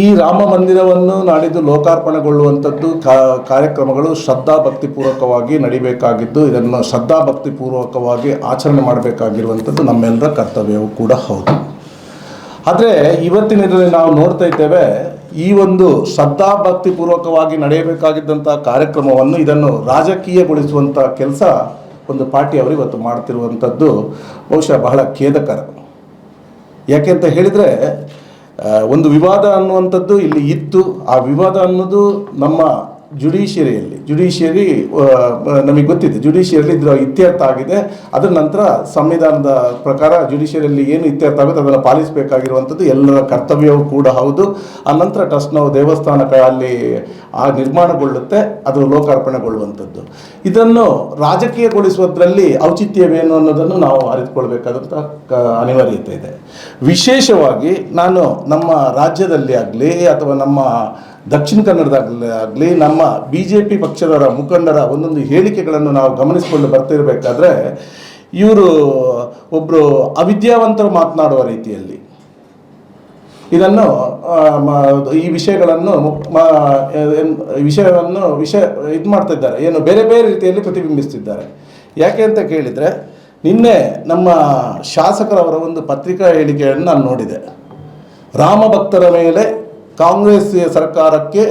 ಈ ರಾಮ ಮಂದಿರವನ್ನು ನಾಡಿದ್ದು ಲೋಕಾರ್ಪಣೆಗೊಳ್ಳುವಂಥದ್ದು ಕಾರ್ಯಕ್ರಮಗಳು ಶ್ರದ್ಧಾಭಕ್ತಿಪೂರ್ವಕವಾಗಿ ನಡಿಬೇಕಾಗಿದ್ದು, ಇದನ್ನು ಶ್ರದ್ಧಾಭಕ್ತಿಪೂರ್ವಕವಾಗಿ ಆಚರಣೆ ಮಾಡಬೇಕಾಗಿರುವಂಥದ್ದು ನಮ್ಮೆಲ್ಲರ ಕರ್ತವ್ಯವೂ ಕೂಡ ಹೌದು. ಆದರೆ ಇವತ್ತಿನ ಇದರಲ್ಲಿ ನಾವು ನೋಡ್ತಾ ಇದ್ದೇವೆ, ಈ ಒಂದು ಶ್ರದ್ಧಾಭಕ್ತಿಪೂರ್ವಕವಾಗಿ ನಡೆಯಬೇಕಾಗಿದ್ದಂಥ ಕಾರ್ಯಕ್ರಮವನ್ನು ಇದನ್ನು ರಾಜಕೀಯಗೊಳಿಸುವಂಥ ಕೆಲಸ ಒಂದು ಪಾರ್ಟಿಯವರು ಇವತ್ತು ಮಾಡ್ತಿರುವಂಥದ್ದು ಬಹುಶಃ ಬಹಳ ಖೇದಕರ. ಯಾಕೆ ಅಂತ ಹೇಳಿದರೆ, ಒಂದು ವಿವಾದ ಅನ್ನುವಂಥದ್ದು ಇಲ್ಲಿ ಇತ್ತು. ಆ ವಿವಾದ ಅನ್ನೋದು ನಮ್ಮ ಜುಡಿಷಿಯರಿ ನಮಗೆ ಗೊತ್ತಿದೆ, ಜುಡಿಷಿಯರಿಯಲ್ಲಿ ಇದರ ಇತ್ಯರ್ಥ ಆಗಿದೆ. ಅದರ ನಂತರ ಸಂವಿಧಾನದ ಪ್ರಕಾರ ಜುಡಿಷಿಯರಿಯಲ್ಲಿ ಏನು ಇತ್ಯರ್ಥ ಆಗುತ್ತೆ ಅದನ್ನು ಪಾಲಿಸಬೇಕಾಗಿರುವಂಥದ್ದು ಎಲ್ಲರ ಕರ್ತವ್ಯವೂ ಕೂಡ ಹೌದು. ಆ ನಂತರ ಟ್ರಸ್ಟ್ ನಾವು ದೇವಸ್ಥಾನ ಅಲ್ಲಿ ನಿರ್ಮಾಣಗೊಳ್ಳುತ್ತೆ, ಅದು ಲೋಕಾರ್ಪಣೆಗೊಳ್ಳುವಂಥದ್ದು. ಇದನ್ನು ರಾಜಕೀಯಗೊಳಿಸುವುದರಲ್ಲಿ ಔಚಿತ್ಯವೇನು ಅನ್ನೋದನ್ನು ನಾವು ಅರಿತುಕೊಳ್ಬೇಕಾದಂಥ ಅನಿವಾರ್ಯತೆ ಇದೆ. ವಿಶೇಷವಾಗಿ ನಾನು ನಮ್ಮ ರಾಜ್ಯದಲ್ಲಿ ಆಗಲಿ ಅಥವಾ ನಮ್ಮ ದಕ್ಷಿಣ ಕನ್ನಡದಾಗಲಿ ನಮ್ಮ BJP ಪಕ್ಷದವರ ಮುಖಂಡರ ಒಂದೊಂದು ಹೇಳಿಕೆಗಳನ್ನು ನಾವು ಗಮನಿಸಿಕೊಂಡು ಬರ್ತಿರಬೇಕಾದ್ರೆ, ಇವರು ಒಬ್ಬರು ಅವಿದ್ಯಾವಂತರು ಮಾತನಾಡುವ ರೀತಿಯಲ್ಲಿ ಇದನ್ನು ಈ ವಿಷಯವನ್ನು ಇದು ಮಾಡ್ತಿದ್ದಾರೆ, ಏನು ಬೇರೆ ಬೇರೆ ರೀತಿಯಲ್ಲಿ ಪ್ರತಿಬಿಂಬಿಸ್ತಿದ್ದಾರೆ. ಯಾಕೆ ಅಂತ ಕೇಳಿದರೆ, ನಿನ್ನೆ ನಮ್ಮ ಶಾಸಕರವರ ಒಂದು ಪತ್ರಿಕಾ ಹೇಳಿಕೆಯನ್ನು ನಾನು ನೋಡಿದೆ. ರಾಮ ಭಕ್ತರ ಮೇಲೆ ಕಾಂಗ್ರೆಸ್ ಸರ್ಕಾರಕ್ಕೆ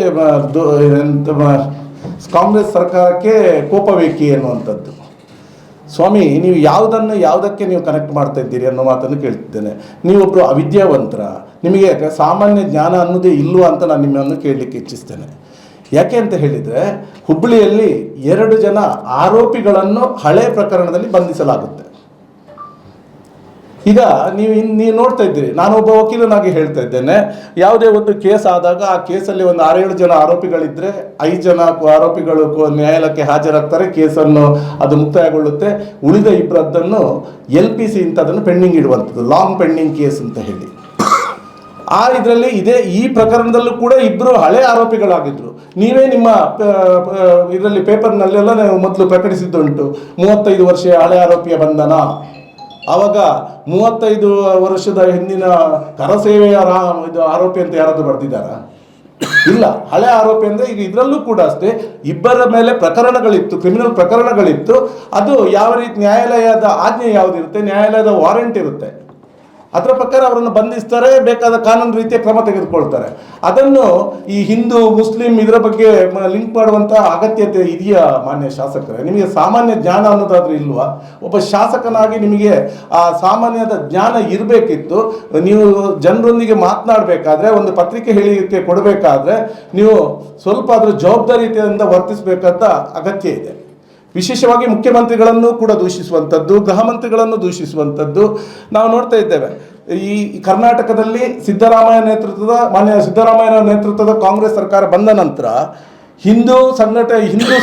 ಕೋಪವೇಕಿ ಎನ್ನುವಂಥದ್ದು. ಸ್ವಾಮಿ, ನೀವು ಯಾವುದಕ್ಕೆ ನೀವು ಕನೆಕ್ಟ್ ಮಾಡ್ತಾ ಇದ್ದೀರಿ ಅನ್ನೋ ಮಾತನ್ನು ಕೇಳ್ತಿದ್ದೇನೆ. ನೀವೊಬ್ಬರು ಅವಿದ್ಯಾವಂತರ, ನಿಮಗೆ ಸಾಮಾನ್ಯ ಜ್ಞಾನ ಅನ್ನೋದೇ ಇಲ್ವಾ ಅಂತ ನಾನು ನಿಮ್ಮನ್ನು ಕೇಳಲಿಕ್ಕೆ ಇಚ್ಛಿಸ್ತೇನೆ. ಯಾಕೆ ಅಂತ ಹೇಳಿದರೆ, ಹುಬ್ಬಳ್ಳಿಯಲ್ಲಿ 2 ಜನ ಆರೋಪಿಗಳನ್ನು ಹಳೆ ಪ್ರಕರಣದಲ್ಲಿ ಬಂಧಿಸಲಾಗುತ್ತೆ. ಈಗ ನೀವು ನೋಡ್ತಾ ಇದ್ದೀರಿ, ನಾನೊಬ್ಬ ವಕೀಲನಾಗಿ ಹೇಳ್ತಾ ಇದ್ದೇನೆ, ಯಾವುದೇ ಒಂದು ಕೇಸ್ ಆದಾಗ ಆ ಕೇಸಲ್ಲಿ ಒಂದು 6-7 ಜನ ಆರೋಪಿಗಳಿದ್ದರೆ 5 ಜನ ಆರೋಪಿಗಳು ನ್ಯಾಯಾಲಯಕ್ಕೆ ಹಾಜರಾಗ್ತಾರೆ, ಕೇಸನ್ನು ಅದು ಮುಕ್ತಾಯಗೊಳ್ಳುತ್ತೆ. ಉಳಿದ 2 LPC ಇಂಥದನ್ನು ಪೆಂಡಿಂಗ್ ಇಡುವಂಥದ್ದು, ಲಾಂಗ್ ಪೆಂಡಿಂಗ್ ಕೇಸ್ ಅಂತ ಹೇಳಿ. ಇದರಲ್ಲಿ ಈ ಪ್ರಕರಣದಲ್ಲೂ ಕೂಡ 2 ಹಳೆ ಆರೋಪಿಗಳಾಗಿದ್ದರು. ನೀವೇ ನಿಮ್ಮ ಇದರಲ್ಲಿ ಪೇಪರ್ನಲ್ಲೆಲ್ಲ ನೀವು ಮೊದಲು ಪ್ರಕಟಿಸಿದ್ದುಂಟು, 35 ವರ್ಷ ಹಳೆ ಆರೋಪಿಯ ಬಂಧನ. ಆವಾಗ 35 ವರ್ಷದ ಹಿಂದಿನ ಕರಸೇವೆಯ ಆರೋಪಿ ಅಂತ ಯಾರಾದರೂ ಬರ್ತಿದ್ದಾರಾ? ಇಲ್ಲ. ಹಳೆ ಆರೋಪಿ ಅಂದರೆ ಈಗ ಇದರಲ್ಲೂ ಕೂಡ ಅಷ್ಟೇ, 2 ಮೇಲೆ ಪ್ರಕರಣಗಳಿತ್ತು, ಕ್ರಿಮಿನಲ್ ಪ್ರಕರಣಗಳಿತ್ತು. ಅದು ಯಾವ ರೀತಿ ನ್ಯಾಯಾಲಯದ ಆಜ್ಞೆ ಯಾವುದಿರುತ್ತೆ, ನ್ಯಾಯಾಲಯದ ವಾರೆಂಟ್ ಇರುತ್ತೆ, ಅದರ ಪ್ರಕಾರ ಅವರನ್ನು ಬಂಧಿಸ್ತಾರೆ, ಬೇಕಾದ ಕಾನೂನು ರೀತಿಯ ಕ್ರಮ ತೆಗೆದುಕೊಳ್ತಾರೆ. ಅದನ್ನು ಈ ಹಿಂದೂ ಮುಸ್ಲಿಂ ಇದರ ಬಗ್ಗೆ ಲಿಂಕ್ ಮಾಡುವಂಥ ಅಗತ್ಯತೆ ಇದೆಯಾ ಮಾನ್ಯ ಶಾಸಕರೇ? ನಿಮಗೆ ಸಾಮಾನ್ಯ ಜ್ಞಾನ ಅನ್ನೋದಾದ್ರೂ ಇಲ್ವಾ? ಒಬ್ಬ ಶಾಸಕನಾಗಿ ನಿಮಗೆ ಆ ಸಾಮಾನ್ಯದ ಜ್ಞಾನ ಇರಬೇಕಿತ್ತು. ನೀವು ಜನರೊಂದಿಗೆ ಮಾತನಾಡಬೇಕಾದ್ರೆ, ಒಂದು ಪತ್ರಿಕೆ ಹೇಳಿಕೆ ಕೊಡಬೇಕಾದ್ರೆ ನೀವು ಸ್ವಲ್ಪ ಅದರ ಜವಾಬ್ದಾರಿಯಿಂದ ವರ್ತಿಸಬೇಕಾದ ಅಗತ್ಯ ಇದೆ. ವಿಶೇಷವಾಗಿ ಮುಖ್ಯಮಂತ್ರಿಗಳನ್ನು ಕೂಡ ದೂಷಿಸುವಂಥದ್ದು, ಗೃಹ ಮಂತ್ರಿಗಳನ್ನು ದೂಷಿಸುವಂಥದ್ದು ನಾವು ನೋಡ್ತಾ ಇದ್ದೇವೆ. ಈ ಕರ್ನಾಟಕದಲ್ಲಿ ಮಾನ್ಯ ಸಿದ್ದರಾಮಯ್ಯ ನೇತೃತ್ವದ ಕಾಂಗ್ರೆಸ್ ಸರ್ಕಾರ ಬಂದ ನಂತರ ಹಿಂದೂ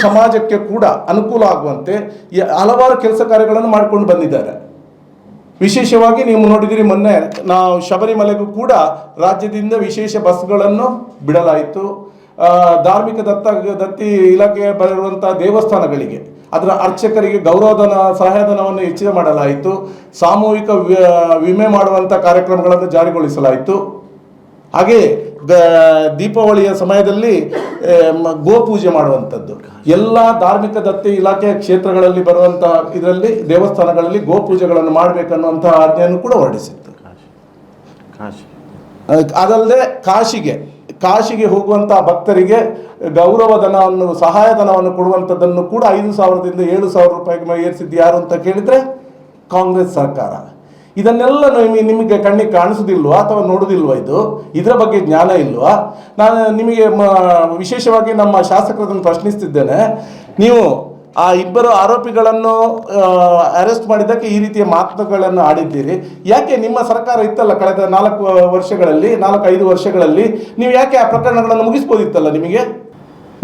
ಸಮಾಜಕ್ಕೆ ಕೂಡ ಅನುಕೂಲ ಆಗುವಂತೆ ಹಲವಾರು ಕೆಲಸ ಕಾರ್ಯಗಳನ್ನು ಮಾಡಿಕೊಂಡು ಬಂದಿದ್ದಾರೆ. ವಿಶೇಷವಾಗಿ ನೀವು ನೋಡಿದಿರಿ, ಮೊನ್ನೆ ನಾವು ಶಬರಿಮಲೆಗೂ ಕೂಡ ರಾಜ್ಯದಿಂದ ವಿಶೇಷ ಬಸ್ಗಳನ್ನು ಬಿಡಲಾಯಿತು. ಧಾರ್ಮಿಕ ದತ್ತಿ ಇಲಾಖೆ ಬರುವಂಥ ದೇವಸ್ಥಾನಗಳಿಗೆ ಅದರ ಅರ್ಚಕರಿಗೆ ಗೌರವಧನ ಸಹಾಯಧನವನ್ನು ಹೆಚ್ಚಿಗೆ ಮಾಡಲಾಯಿತು. ಸಾಮೂಹಿಕ ವಿಮೆ ಮಾಡುವಂಥ ಕಾರ್ಯಕ್ರಮಗಳನ್ನು ಜಾರಿಗೊಳಿಸಲಾಯಿತು. ಹಾಗೆ ದೀಪಾವಳಿಯ ಸಮಯದಲ್ಲಿ ಗೋಪೂಜೆ ಮಾಡುವಂಥದ್ದು, ಎಲ್ಲ ಧಾರ್ಮಿಕ ದತ್ತಿ ಇಲಾಖೆಯ ಕ್ಷೇತ್ರಗಳಲ್ಲಿ ಬರುವಂಥ ಇದರಲ್ಲಿ ದೇವಸ್ಥಾನಗಳಲ್ಲಿ ಗೋಪೂಜೆಗಳನ್ನು ಮಾಡಬೇಕನ್ನುವಂಥ ಆಜ್ಞೆಯನ್ನು ಕೂಡ ಹೊರಡಿಸಿತ್ತು. ಅದಲ್ಲದೆ ಕಾಶಿಗೆ ಹೋಗುವಂಥ ಭಕ್ತರಿಗೆ ಗೌರವಧನವನ್ನು ಸಹಾಯಧನವನ್ನು ಕೊಡುವಂಥದ್ದನ್ನು ಕೂಡ 5,000ದಿಂದ 7,000 ರೂಪಾಯಿಗೆ ಏರಿಸಿದ್ದು ಯಾರು ಅಂತ ಕೇಳಿದರೆ ಕಾಂಗ್ರೆಸ್ ಸರ್ಕಾರ. ಇದನ್ನೆಲ್ಲ ನಿಮಗೆ ಕಣ್ಣಿಗೆ ಕಾಣಿಸೋದಿಲ್ವಾ ಅಥವಾ ನೋಡೋದಿಲ್ವಾ? ಇದರ ಬಗ್ಗೆ ಜ್ಞಾನ ಇಲ್ವಾ? ನಾನು ನಿಮಗೆ ವಿಶೇಷವಾಗಿ ನಮ್ಮ ಶಾಸಕರನ್ನು ಪ್ರಶ್ನಿಸ್ತಿದ್ದೇನೆ. ನೀವು ಆ 2 ಆರೋಪಿಗಳನ್ನು ಅರೆಸ್ಟ್ ಮಾಡಿದ್ದಕ್ಕೆ ಈ ರೀತಿಯ ಮಾತುಗಳನ್ನು ಆಡಿದ್ದೀರಿ. ಯಾಕೆ ನಿಮ್ಮ ಸರ್ಕಾರ ಇತ್ತಲ್ಲ ಕಳೆದ 4-5 ವರ್ಷಗಳಲ್ಲಿ ನೀವು ಯಾಕೆ ಆ ಪ್ರಕರಣಗಳನ್ನು ಮುಗಿಸ್ಬೋದಿತ್ತಲ್ಲ? ನಿಮಗೆ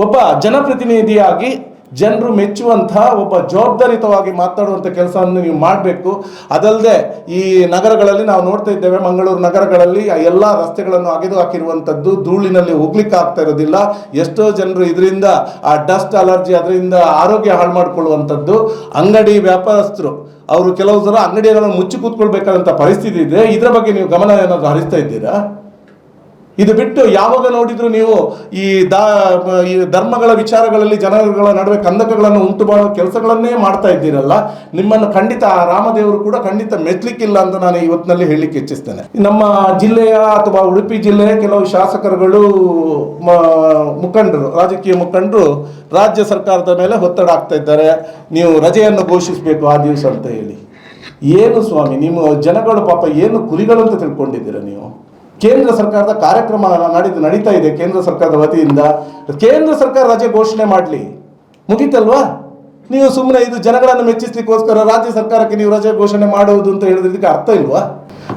ಒಬ್ಬ ಜನಪ್ರತಿನಿಧಿಯಾಗಿ ಜನರು ಮೆಚ್ಚುವಂತಹ ಒಬ್ಬ ಜವಾಬ್ದಾರಿತವಾಗಿ ಮಾತನಾಡುವಂಥ ಕೆಲಸವನ್ನು ನೀವು ಮಾಡಬೇಕು. ಅದಲ್ಲದೆ ಈ ನಗರಗಳಲ್ಲಿ ನಾವು ನೋಡ್ತಾ ಇದ್ದೇವೆ, ಮಂಗಳೂರು ನಗರಗಳಲ್ಲಿ ಎಲ್ಲ ರಸ್ತೆಗಳನ್ನು ಅಗೆದು ಹಾಕಿರುವಂಥದ್ದು, ಧೂಳಿನಲ್ಲಿ ಹೋಗ್ಲಿಕ್ಕೆ ಆಗ್ತಾ ಇರೋದಿಲ್ಲ. ಎಷ್ಟೋ ಜನರು ಇದರಿಂದ ಆ ಡಸ್ಟ್ ಅಲರ್ಜಿ, ಅದರಿಂದ ಆರೋಗ್ಯ ಹಾಳು ಮಾಡಿಕೊಳ್ಳುವಂಥದ್ದು. ಅಂಗಡಿ ವ್ಯಾಪಾರಸ್ಥರು ಅವರು ಕೆಲವು ಸಲ ಅಂಗಡಿಗಳನ್ನು ಮುಚ್ಚಿ ಕೂತ್ಕೊಳ್ಬೇಕಾದಂಥ ಪರಿಸ್ಥಿತಿ ಇದೆ. ಇದರ ಬಗ್ಗೆ ನೀವು ಗಮನ ಏನಾದರೂ ಹರಿಸ್ತಾ ಇದ್ದೀರಾ? ಇದು ಬಿಟ್ಟು ಯಾವಾಗ ನೋಡಿದ್ರು ನೀವು ಈ ಈ ಧರ್ಮಗಳ ವಿಚಾರಗಳಲ್ಲಿ ಜನಗಳ ನಡುವೆ ಕಂದಕಗಳನ್ನು ಉಂಟು ಮಾಡುವ ಕೆಲಸಗಳನ್ನೇ ಮಾಡ್ತಾ ಇದ್ದೀರಲ್ಲ, ನಿಮ್ಮನ್ನು ಖಂಡಿತ ಆ ರಾಮದೇವರು ಕೂಡ ಖಂಡಿತ ಮೆಚ್ಚಲಿಕ್ಕಿಲ್ಲ ಅಂತ ನಾನು ಇವತ್ತಿನಲ್ಲಿ ಹೇಳಲಿಕ್ಕೆ ಇಚ್ಛಿಸ್ತೇನೆ. ನಮ್ಮ ಜಿಲ್ಲೆಯ ಅಥವಾ ಉಡುಪಿ ಜಿಲ್ಲೆಯ ಕೆಲವು ಶಾಸಕರುಗಳು, ಮುಖಂಡರು, ರಾಜಕೀಯ ಮುಖಂಡರು ರಾಜ್ಯ ಸರ್ಕಾರದ ಮೇಲೆ ಒತ್ತಡ ಆಗ್ತಾ ಇದ್ದಾರೆ, ನೀವು ರಜೆಯನ್ನು ಘೋಷಿಸಬೇಕು ಆ ದಿವಸ ಅಂತ ಹೇಳಿ. ಏನು ಸ್ವಾಮಿ, ನಿಮ್ಮ ಜನಗಳು ಪಾಪ ಏನು ಕುರಿಗಳು ಅಂತ ತಿಳ್ಕೊಂಡಿದ್ದೀರಾ ನೀವು? ಕೇಂದ್ರ ಸರ್ಕಾರದ ಕಾರ್ಯಕ್ರಮ ನಡೀತಾ ಇದೆ ಕೇಂದ್ರ ಸರ್ಕಾರದ ವತಿಯಿಂದ. ಕೇಂದ್ರ ಸರ್ಕಾರ ರಜೆ ಘೋಷಣೆ ಮಾಡಲಿ, ಮುಗೀತಲ್ವಾ? ನೀವು ಸುಮ್ಮನೆ ಇದು ಜನಗಳನ್ನು ಮೆಚ್ಚಿಸ್ಲಿಕ್ಕೋಸ್ಕರ ರಾಜ್ಯ ಸರ್ಕಾರಕ್ಕೆ ನೀವು ರಜೆ ಘೋಷಣೆ ಮಾಡುವುದು ಅಂತ ಹೇಳಿದ್ರಿಗೆ ಅರ್ಥ ಇಲ್ವಾ?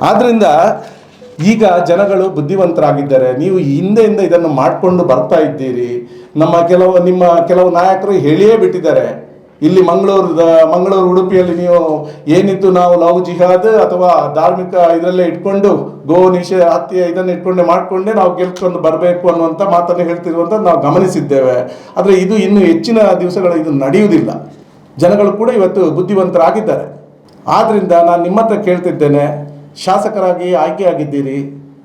ಆದ್ರಿಂದ ಈಗ ಜನಗಳು ಬುದ್ಧಿವಂತರಾಗಿದ್ದಾರೆ. ನೀವು ಹಿಂದೆಯಿಂದ ಇದನ್ನು ಮಾಡಿಕೊಂಡು ಬರ್ತಾ ಇದ್ದೀರಿ. ನಿಮ್ಮ ಕೆಲವು ನಾಯಕರು ಹೇಳಿಯೇ ಬಿಟ್ಟಿದ್ದಾರೆ. ಇಲ್ಲಿ ಮಂಗಳೂರು ಉಡುಪಿಯಲ್ಲಿ ನೀವು ಏನಿತ್ತು, ನಾವು ಲವ್ ಜಿಹಾದ್ ಅಥವಾ ಧಾರ್ಮಿಕ ಇದರಲ್ಲೇ ಇಟ್ಕೊಂಡು ಹತ್ಯೆ ಇದನ್ನು ಇಟ್ಕೊಂಡೆ ಮಾಡಿಕೊಂಡೆ ನಾವು ಗೆಲ್ಕೊಂಡು ಬರಬೇಕು ಅನ್ನುವಂಥ ಮಾತನ್ನು ಹೇಳ್ತಿರುವಂಥ ನಾವು ಗಮನಿಸಿದ್ದೇವೆ. ಆದರೆ ಇದು ಇನ್ನು ಹೆಚ್ಚಿನ ದಿವಸಗಳು ಇದು ನಡೆಯುವುದಿಲ್ಲ. ಜನಗಳು ಕೂಡ ಇವತ್ತು ಬುದ್ಧಿವಂತರಾಗಿದ್ದಾರೆ. ಆದ್ದರಿಂದ ನಾನು ನಿಮ್ಮ ಹತ್ರ ಕೇಳ್ತಿದ್ದೇನೆ, ಶಾಸಕರಾಗಿ ಆಯ್ಕೆಯಾಗಿದ್ದೀರಿ,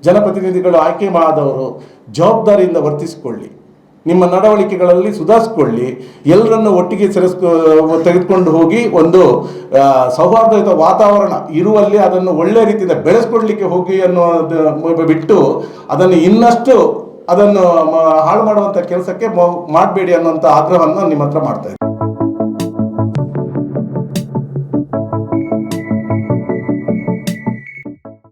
ಜನಪ್ರತಿನಿಧಿಗಳು ಆಯ್ಕೆ ಮಾಡದವರು ಜವಾಬ್ದಾರಿಯಿಂದ ವರ್ತಿಸಿಕೊಳ್ಳಿ, ನಿಮ್ಮ ನಡವಳಿಕೆಗಳಲ್ಲಿ ಸುಧಾರಿಸ್ಕೊಳ್ಳಿ, ಎಲ್ಲರನ್ನು ಒಟ್ಟಿಗೆ ತೆಗೆದುಕೊಂಡು ಹೋಗಿ ಒಂದು ಸೌಹಾರ್ದಯುತ ವಾತಾವರಣ ಇರುವಲ್ಲಿ ಅದನ್ನು ಒಳ್ಳೆ ರೀತಿಯಿಂದ ಬೆಳೆಸ್ಕೊಡ್ಲಿಕ್ಕೆ ಹೋಗಿ ಅನ್ನೋದು ಬಿಟ್ಟು ಅದನ್ನು ಇನ್ನಷ್ಟು ಹಾಳು ಮಾಡುವಂಥ ಕೆಲಸಕ್ಕೆ ಮಾಡಬೇಡಿ ಅನ್ನೋಂಥ ಆಗ್ರಹವನ್ನು ನಿಮ್ಮ ಹತ್ರ ಮಾಡ್ತಾ ಇದ್ದೀನಿ.